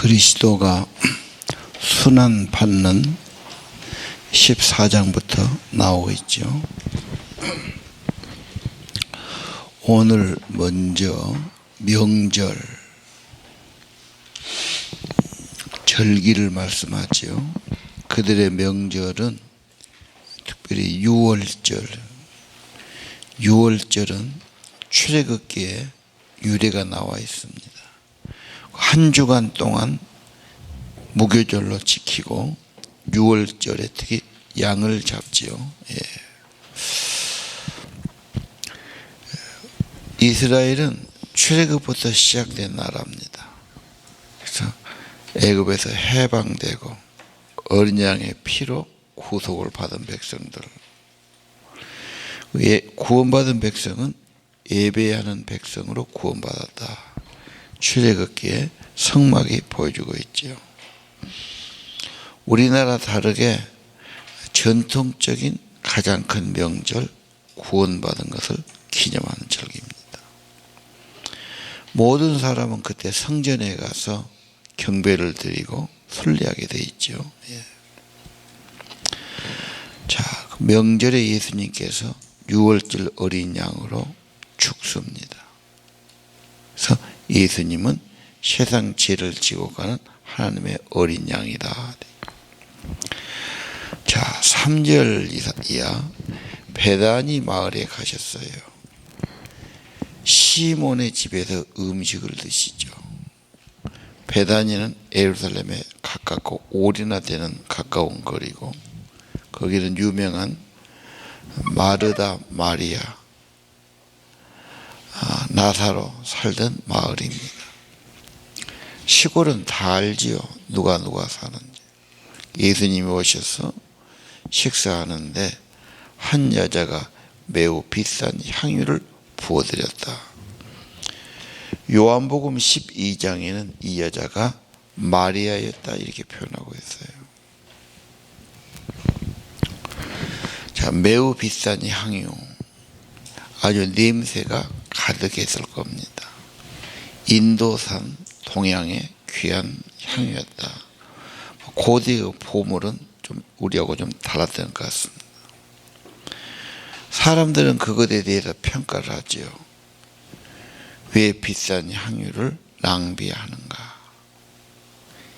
그리스도가 순환받는 14장부터 나오고 있죠. 오늘 먼저 명절, 절기를 말씀하죠. 그들의 명절은 특별히 유월절은 출애굽기에 유래가 나와 있습니다. 한 주간 동안 무교절로 지키고 6월절에 특히 양을 잡지요. 이스라엘은 출애굽부터 시작된 나라입니다. 그래서 애굽에서 해방되고 어린 양의 피로 구속을 받은 백성들, 구원받은 백성은 예배하는 백성으로 구원받았다. 출애굽기에 성막이 보여주고 있지요. 우리나라 다르게 전통적인 가장 큰 명절, 구원받은 것을 기념하는 절기입니다. 모든 사람은 그때 성전에 가서 경배를 드리고 순례하게 돼 있죠. 자, 명절에 예수님께서 6월절 어린 양으로 죽습니다. 그래서 예수님은 세상 죄를 지고 가는 하나님의 어린 양이다. 자, 3절 이하 베다니 마을에 가셨어요. 시몬의 집에서 음식을 드시죠. 베다니는 예루살렘에 가깝고 올이나 되는 가까운 거리고, 거기는 유명한 마르다 마리아 나사로 살던 마을입니다. 시골은 다 알지요. 누가 사는지. 예수님이 오셔서 식사하는데 한 여자가 매우 비싼 향유를 부어드렸다. 요한복음 12장에는 이 여자가 마리아였다 이렇게 표현하고 있어요. 자, 매우 비싼 향유, 아주 냄새가 가득했을 겁니다. 인도산 동양의 귀한 향유였다. 고대의 보물은 좀 우리하고 좀 달랐던 것 같습니다. 사람들은 그것에 대해서 평가를 하죠. 왜 비싼 향유를 낭비하는가?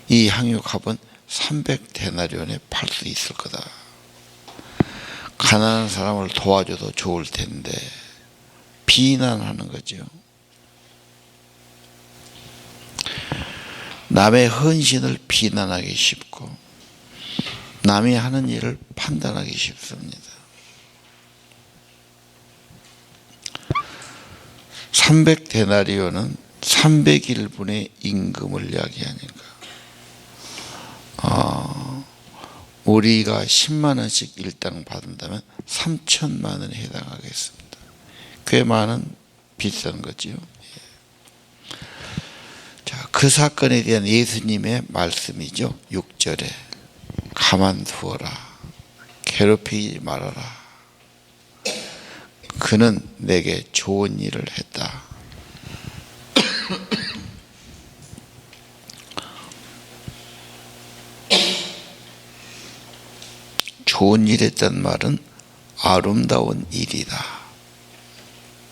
이 향유 값은 300데나리온에 팔 수 있을 거다. 가난한 사람을 도와줘도 좋을 텐데 비난하는 거죠. 남의 헌신을 비난하기 쉽고 남이 하는 일을 판단하기 쉽습니다. 300데나리온은 300일분의 임금을 이야기하니까 우리가 10만 원씩 일당 받는다면 3천만 원에 해당하겠습니다. 꽤 많은 비싼 거지요. 자, 그 사건에 대한 예수님의 말씀이죠. 6절에 가만두어라, 괴롭히지 말아라. 그는 내게 좋은 일을 했다. 좋은 일 했단 말은 아름다운 일이다.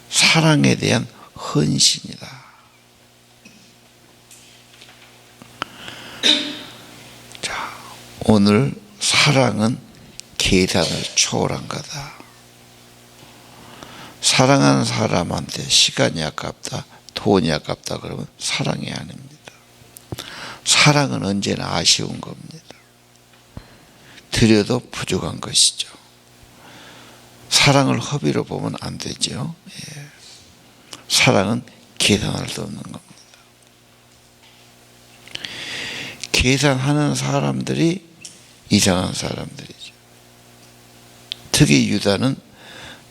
사랑에 대한 헌신이다. 자, 오늘 사랑은 계산을 초월한 거다. 사랑하는 사람한테 시간이 아깝다, 돈이 아깝다 그러면 사랑이 아닙니다. 사랑은 언제나 아쉬운 겁니다. 드려도 부족한 것이죠. 사랑을 허비로 보면 안 되죠. 사랑은 계산할 수 없는 겁니다. 계산하는 사람들이 이상한 사람들이죠. 특히 유다는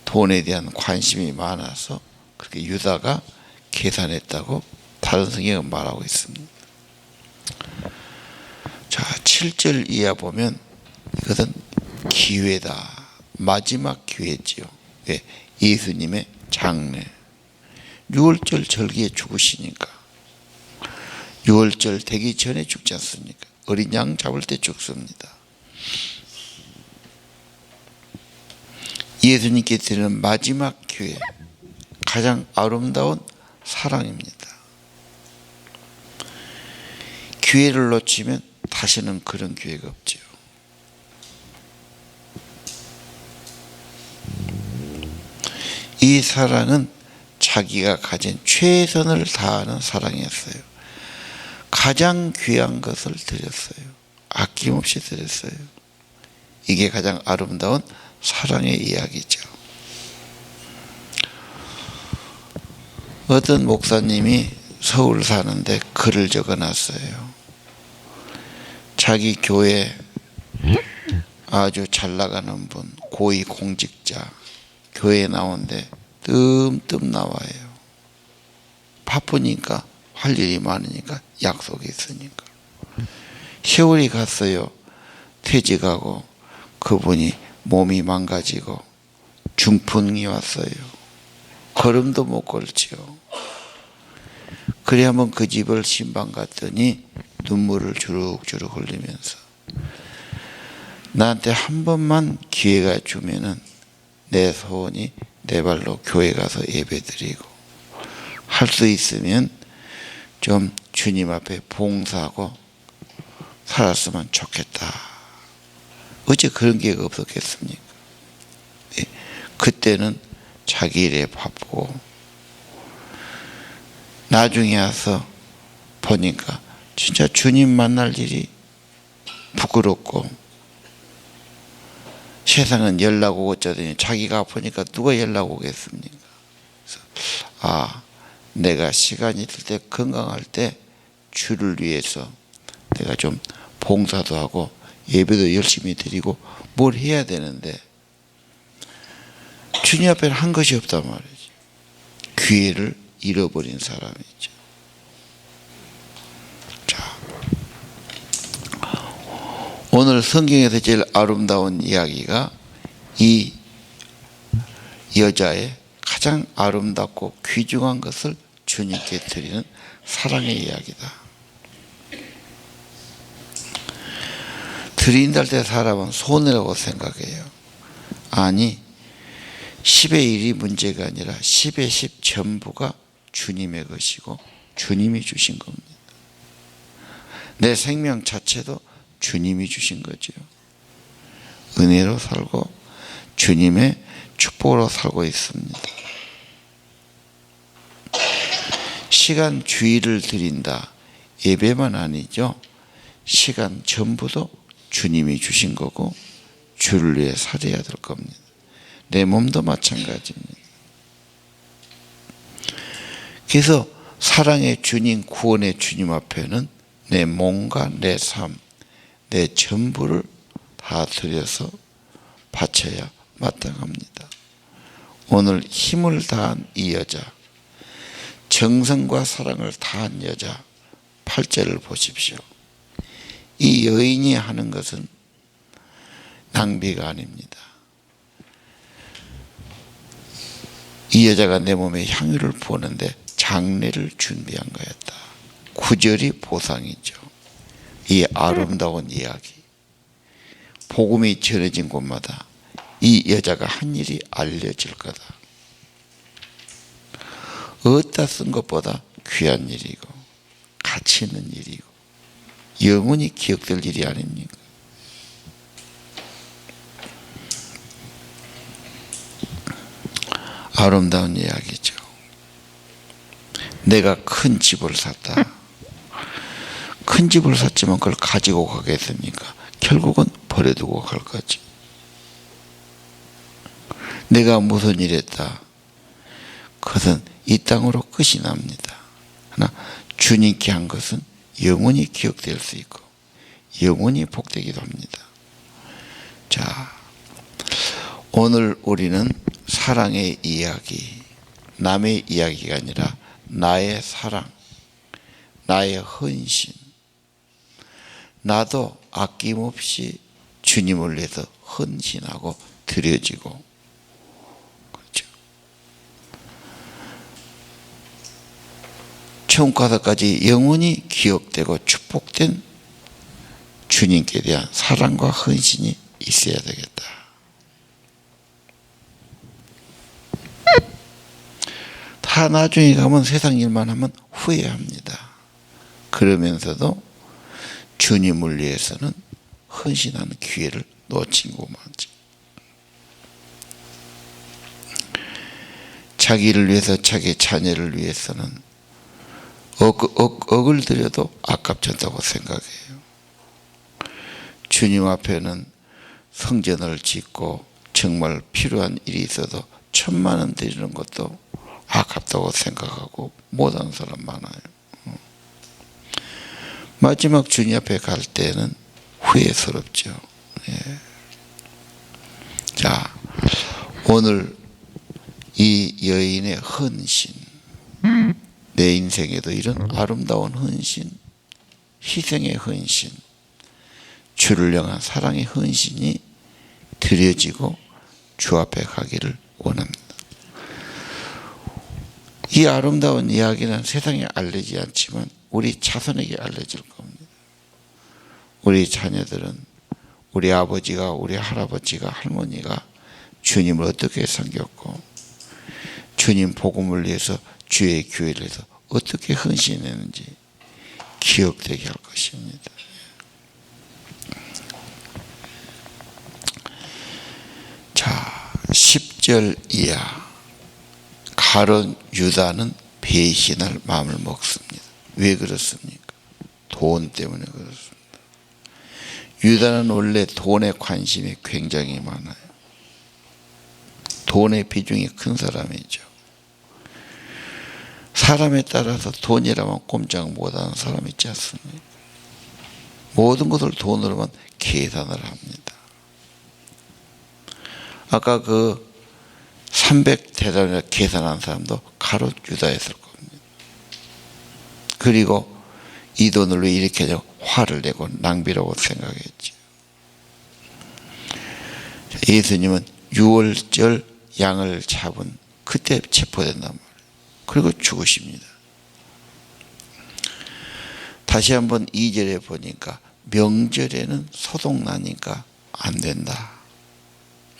돈에 대한 관심이 많아서 그렇게 유다가 계산했다고 다른 성경은 말하고 있습니다. 자, 7절 이하 보면 이것은 기회다. 마지막 기회지요. 예수님의 장례. 6월절 절기에 죽으시니까 유월절 되기 전에 죽지 않습니까? 어린 양 잡을 때 죽습니다. 예수님께 드리는 마지막 기회, 가장 아름다운 사랑입니다. 기회를 놓치면 다시는 그런 기회가 없죠. 이 사랑은 자기가 가진 최선을 다하는 사랑이었어요. 가장 귀한 것을 드렸어요. 아낌없이 드렸어요. 이게 가장 아름다운 사랑의 이야기죠. 어떤 목사님이 서울 사는데 글을 적어놨어요. 자기 교회 아주 잘 나가는 분, 고위 공직자, 교회에 나오는데 뜸뜸 나와요. 바쁘니까, 할 일이 많으니까, 약속이 있으니까. 세월이 갔어요. 퇴직하고 그분이 몸이 망가지고 중풍이 왔어요. 걸음도 못 걸지요. 그래 한번 그 집을 신방 갔더니 눈물을 주룩주룩 흘리면서 나한테 한 번만 기회가 주면은 내 소원이 내 발로 교회 가서 예배드리고 할 수 있으면 좀 주님 앞에 봉사하고 살았으면 좋겠다. 어째 그런 기회가 없었겠습니까? 그때는 자기 일에 바쁘고 나중에 와서 보니까 진짜 주님 만날 일이 부끄럽고 세상은 연락 오고 어쩌더니 자기가 아프니까 누가 연락 오겠습니까? 그래서 내가 시간이 있을 때 건강할 때 주를 위해서 내가 좀 봉사도 하고 예배도 열심히 드리고 뭘 해야 되는데 주님 앞에는 한 것이 없단 말이지. 기회를 잃어버린 사람이죠. 자, 오늘 성경에서 제일 아름다운 이야기가 이 여자의 가장 아름답고 귀중한 것을 주님께 드리는 사랑의 이야기다. 드린다 할 때 사람은 손해라고 생각해요. 아니 10의 1이 문제가 아니라 10의 10 전부가 주님의 것이고 주님이 주신 겁니다. 내 생명 자체도 주님이 주신 거죠. 은혜로 살고 주님의 축복으로 살고 있습니다. 시간 주의를 드린다. 예배만 아니죠. 시간 전부도 주님이 주신 거고 주를 위해 살아야 될 겁니다. 내 몸도 마찬가지입니다. 그래서 사랑의 주님, 구원의 주님 앞에는 내 몸과 내 삶, 내 전부를 다 드려서 바쳐야 마땅합니다. 오늘 힘을 다한 이 여자, 정성과 사랑을 다한 여자 8절을 보십시오. 이 여인이 하는 것은 낭비가 아닙니다. 이 여자가 내 몸에 향유를 부었는데 장례를 준비한 거였다. 9절이 보상이죠. 이 아름다운 이야기. 복음이 전해진 곳마다 이 여자가 한 일이 알려질 거다. 어디다 쓴 것보다 귀한 일이고 가치 있는 일이고 영원히 기억될 일이 아닙니까? 아름다운 이야기죠. 내가 큰 집을 샀다. 큰 집을 샀지만 그걸 가지고 가겠습니까? 결국은 버려두고 갈 거지. 내가 무슨 일 했다. 그것은 이 땅으로 끝이 납니다. 하나 주님께 한 것은 영원히 기억될 수 있고 영원히 복되기도 합니다. 자, 오늘 우리는 사랑의 이야기, 남의 이야기가 아니라 나의 사랑, 나의 헌신, 나도 아낌없이 주님을 위해서 헌신하고 드려지고, 그렇죠. 천국 가서까지 영원히 기억되고 축복된 주님께 대한 사랑과 헌신이 있어야 되겠다. 다 나중에 가면 세상 일만 하면 후회합니다. 그러면서도 주님을 위해서는 헌신하는 기회를 놓친 거 많지. 자기를 위해서, 자기 자녀를 위해서는 억을 들여도 아깝지 않다고 생각해요. 주님 앞에는 성전을 짓고 정말 필요한 일이 있어도 1,000만 원 드리는 것도 아깝다고 생각하고 못하는 사람 많아요. 마지막 주님 앞에 갈 때는 후회스럽죠. 예. 자, 오늘 이 여인의 헌신, 내 인생에도 이런 아름다운 헌신, 희생의 헌신, 주를 향한 사랑의 헌신이 드려지고 주 앞에 가기를 원합니다. 이 아름다운 이야기는 세상에 알리지 않지만 우리 자손에게 알려질 겁니다. 우리 자녀들은 우리 아버지가, 우리 할아버지가, 할머니가 주님을 어떻게 섬겼고 주님 복음을 위해서 주의 교회를 해서 어떻게 헌신했는지 기억되게 할 것입니다. 자, 10절 이하. 가룟 유다는 배신할 마음을 먹습니다. 왜 그렇습니까? 돈 때문에 그렇습니다. 유다는 원래 돈에 관심이 굉장히 많아요. 돈의 비중이 큰 사람이죠. 사람에 따라서 돈이라면 꼼짝 못하는 사람 있지 않습니까? 모든 것을 돈으로만 계산을 합니다. 아까 그 300대단을 계산한 사람도 가룟 유다였을 겁니다. 그리고 이 돈을 왜 이렇게 하냐고 화를 내고 낭비라고 생각했죠. 예수님은 6월절 양을 잡은 그때 체포된단 말이에요. 그리고 죽으십니다. 다시 한번 2절에 보니까 명절에는 소독나니까 안 된다.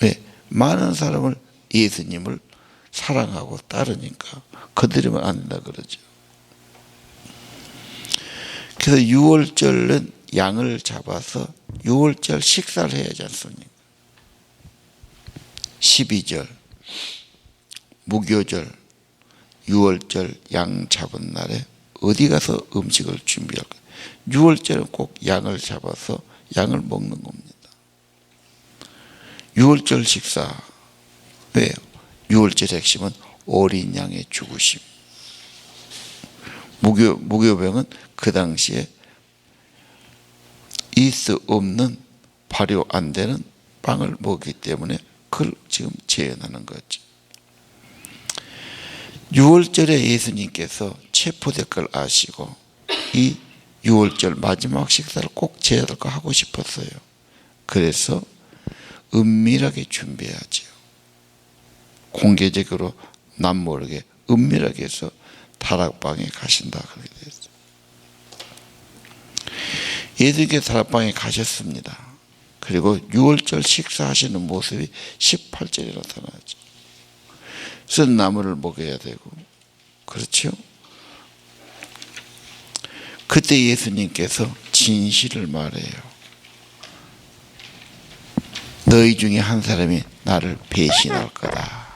왜? 많은 사람을 예수님을 사랑하고 따르니까 건드리면 안 된다 그러죠. 그래서 6월절은 양을 잡아서 6월절 식사를 해야 하지 않습니까? 12절 무교절 6월절 양 잡은 날에 어디 가서 음식을 준비할까? 6월절은 꼭 양을 잡아서 양을 먹는 겁니다. 6월절 식사 왜요? 6월절 핵심은 어린 양의 죽으심. 무교병은 그 당시에 있을 수 없는 발효 안 되는 빵을 먹기 때문에 그걸 지금 재현하는 거죠. 6월절에 예수님께서 체포될 걸 아시고 이 6월절 마지막 식사를 꼭 제자들과 하고 싶었어요. 그래서 은밀하게 준비하죠. 공개적으로 남모르게 은밀하게 해서 다락방에 가신다 그렇게 됐어요. 예수님께서 다락방에 가셨습니다. 그리고 6월절 식사하시는 모습이 18절에 나타나죠. 쓴 나물을 먹어야 되고 그렇죠? 그때 예수님께서 진실을 말해요. 너희 중에 한 사람이 나를 배신할 거다.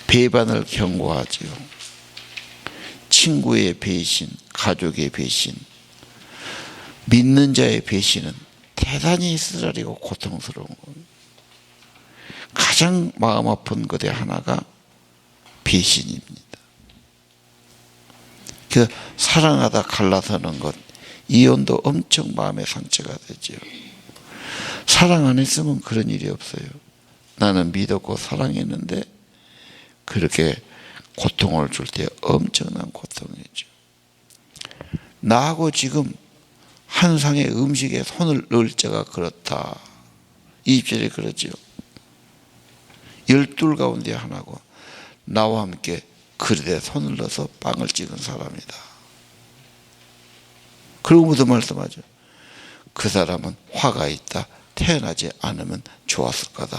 배반을 경고하죠. 친구의 배신, 가족의 배신, 믿는 자의 배신은 대단히 쓰라리고 고통스러운 겁니다. 가장 마음 아픈 것의 하나가 배신입니다. 그 사랑하다 갈라서는 것, 이혼도 엄청 마음의 상처가 되죠. 사랑 안 했으면 그런 일이 없어요. 나는 믿었고 사랑했는데 그렇게 고통을 줄 때 엄청난 고통이죠. 나하고 지금 한 상의 음식에 손을 넣을 자가 그렇다. 20절에 그러죠. 12 가운데 하나고 나와 함께 그릇에 손을 넣어서 빵을 찍은 사람이다. 그러고부터 말씀하죠. 그 사람은 화가 있다. 태어나지 않으면 좋았을 거다.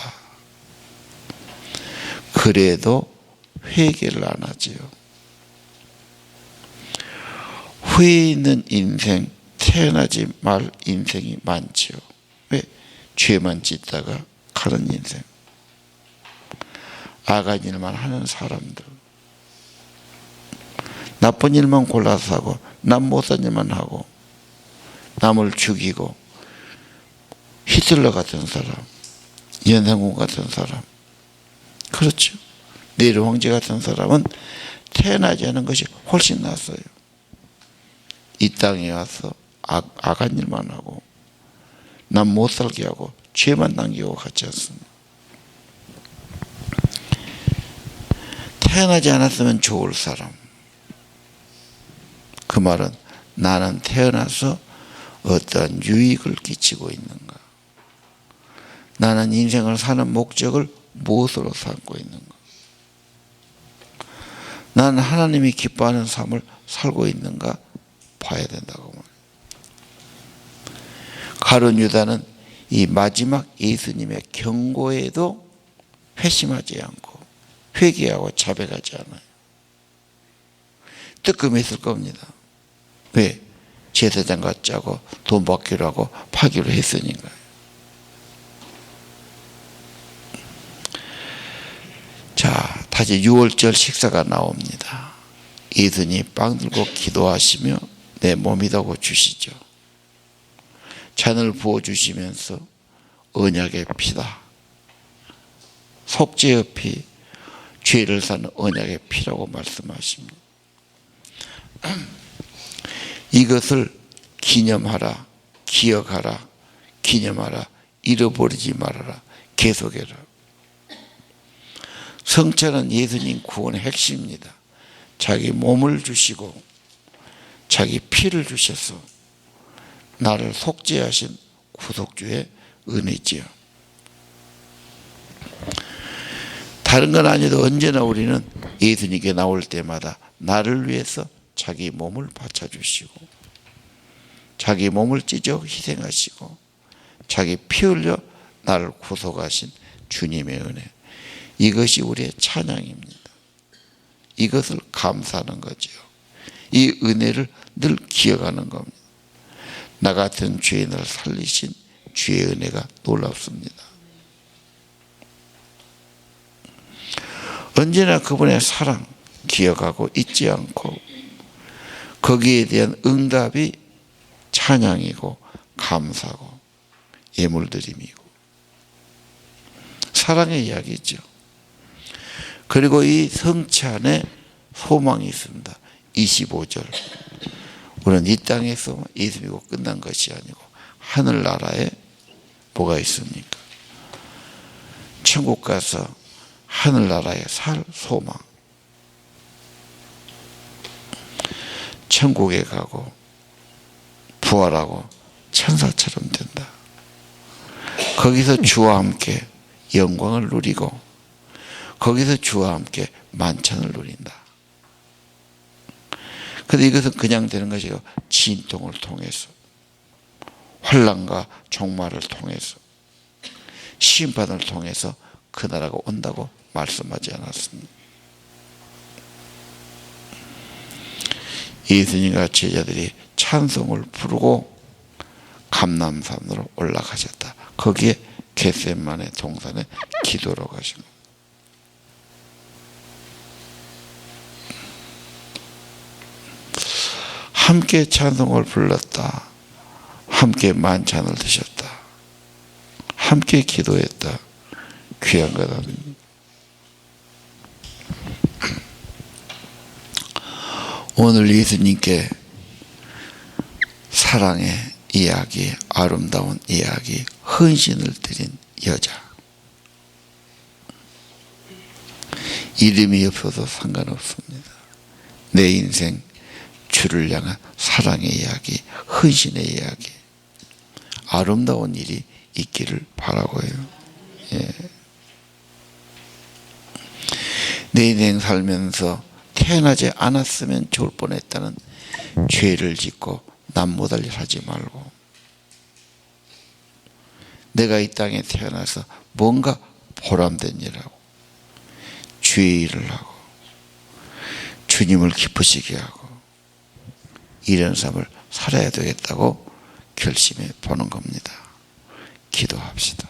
그래도 회개를 안 하지요. 후회 있는 인생, 태어나지 말 인생이 많지요. 왜? 죄만 짓다가 가는 인생. 악한 일만 하는 사람들. 나쁜 일만 골라서 하고 남 못한 일만 하고 남을 죽이고 히틀러 같은 사람, 연상군 같은 사람, 그렇죠. 네로 황제 같은 사람은 태어나지 않은 것이 훨씬 낫어요. 이 땅에 와서 악한 일만 하고 남 못 살게 하고 죄만 남기고 같지 않습니다. 태어나지 않았으면 좋을 사람. 그 말은 나는 태어나서 어떠한 유익을 끼치고 있는가? 나는 인생을 사는 목적을 무엇으로 삼고 있는가? 나는 하나님이 기뻐하는 삶을 살고 있는가 봐야 된다고 말해요. 가룟 유다는 이 마지막 예수님의 경고에도 회심하지 않고 회개하고 자백하지 않아요. 뜨끔했을 겁니다. 왜? 제사장과 짜고 돈 받기로 하고 파기로 했으니까요. 자, 다시 6월절 식사가 나옵니다. 예수님 빵 들고 기도하시며 내 몸이라고 주시죠. 잔을 부어주시면서 언약의 피다. 속죄의 피, 죄를 사는 언약의 피라고 말씀하십니다. 이것을 기념하라, 기억하라, 기념하라, 잃어버리지 말아라, 계속해라. 성찬은 예수님 구원의 핵심입니다. 자기 몸을 주시고 자기 피를 주셔서 나를 속죄하신 구속주의 은혜지요. 다른 건 아니어도 언제나 우리는 예수님께 나올 때마다 나를 위해서 자기 몸을 바쳐주시고 자기 몸을 찢어 희생하시고 자기 피 흘려 나를 구속하신 주님의 은혜, 이것이 우리의 찬양입니다. 이것을 감사하는 거죠. 이 은혜를 늘 기억하는 겁니다. 나 같은 죄인을 살리신 주의 은혜가 놀랍습니다. 언제나 그분의 사랑 기억하고 잊지 않고 거기에 대한 응답이 찬양이고 감사고 예물드림이고 사랑의 이야기죠. 그리고 이 성찬에 소망이 있습니다. 25절. 우리는 이 땅에서 예수 믿고 끝난 것이 아니고 하늘나라에 뭐가 있습니까? 천국 가서 하늘나라에 살 소망. 천국에 가고 부활하고 천사처럼 된다. 거기서 주와 함께 영광을 누리고 거기서 주와 함께 만찬을 누린다. 그런데 이것은 그냥 되는 것이 아니고 진통을 통해서 환난과 종말을 통해서 심판을 통해서 그 나라가 온다고 말씀하지 않았습니다. 예수님과 제자들이 찬송을 부르고 감람산으로 올라가셨다. 거기에 겟세마네 동산에 기도로 가신 겁니다. 함께 찬송을 불렀다. 함께 만찬을 드셨다. 함께 기도했다. 귀한 것 아닙니까? 오늘 예수님께 사랑의 이야기, 아름다운 이야기, 헌신을 드린 여자. 이름이 없어도 상관없습니다. 내 인생 주를 향한 사랑의 이야기, 헌신의 이야기, 아름다운 일이 있기를 바라고요. 예. 내 인생 살면서 태어나지 않았으면 좋을 뻔했다는 죄를 짓고 남모달 일 하지 말고, 내가 이 땅에 태어나서 뭔가 보람된 일을 하고 주의 일을 하고 주님을 기쁘시게 하고 이런 삶을 살아야 되겠다고 결심해 보는 겁니다. 기도합시다.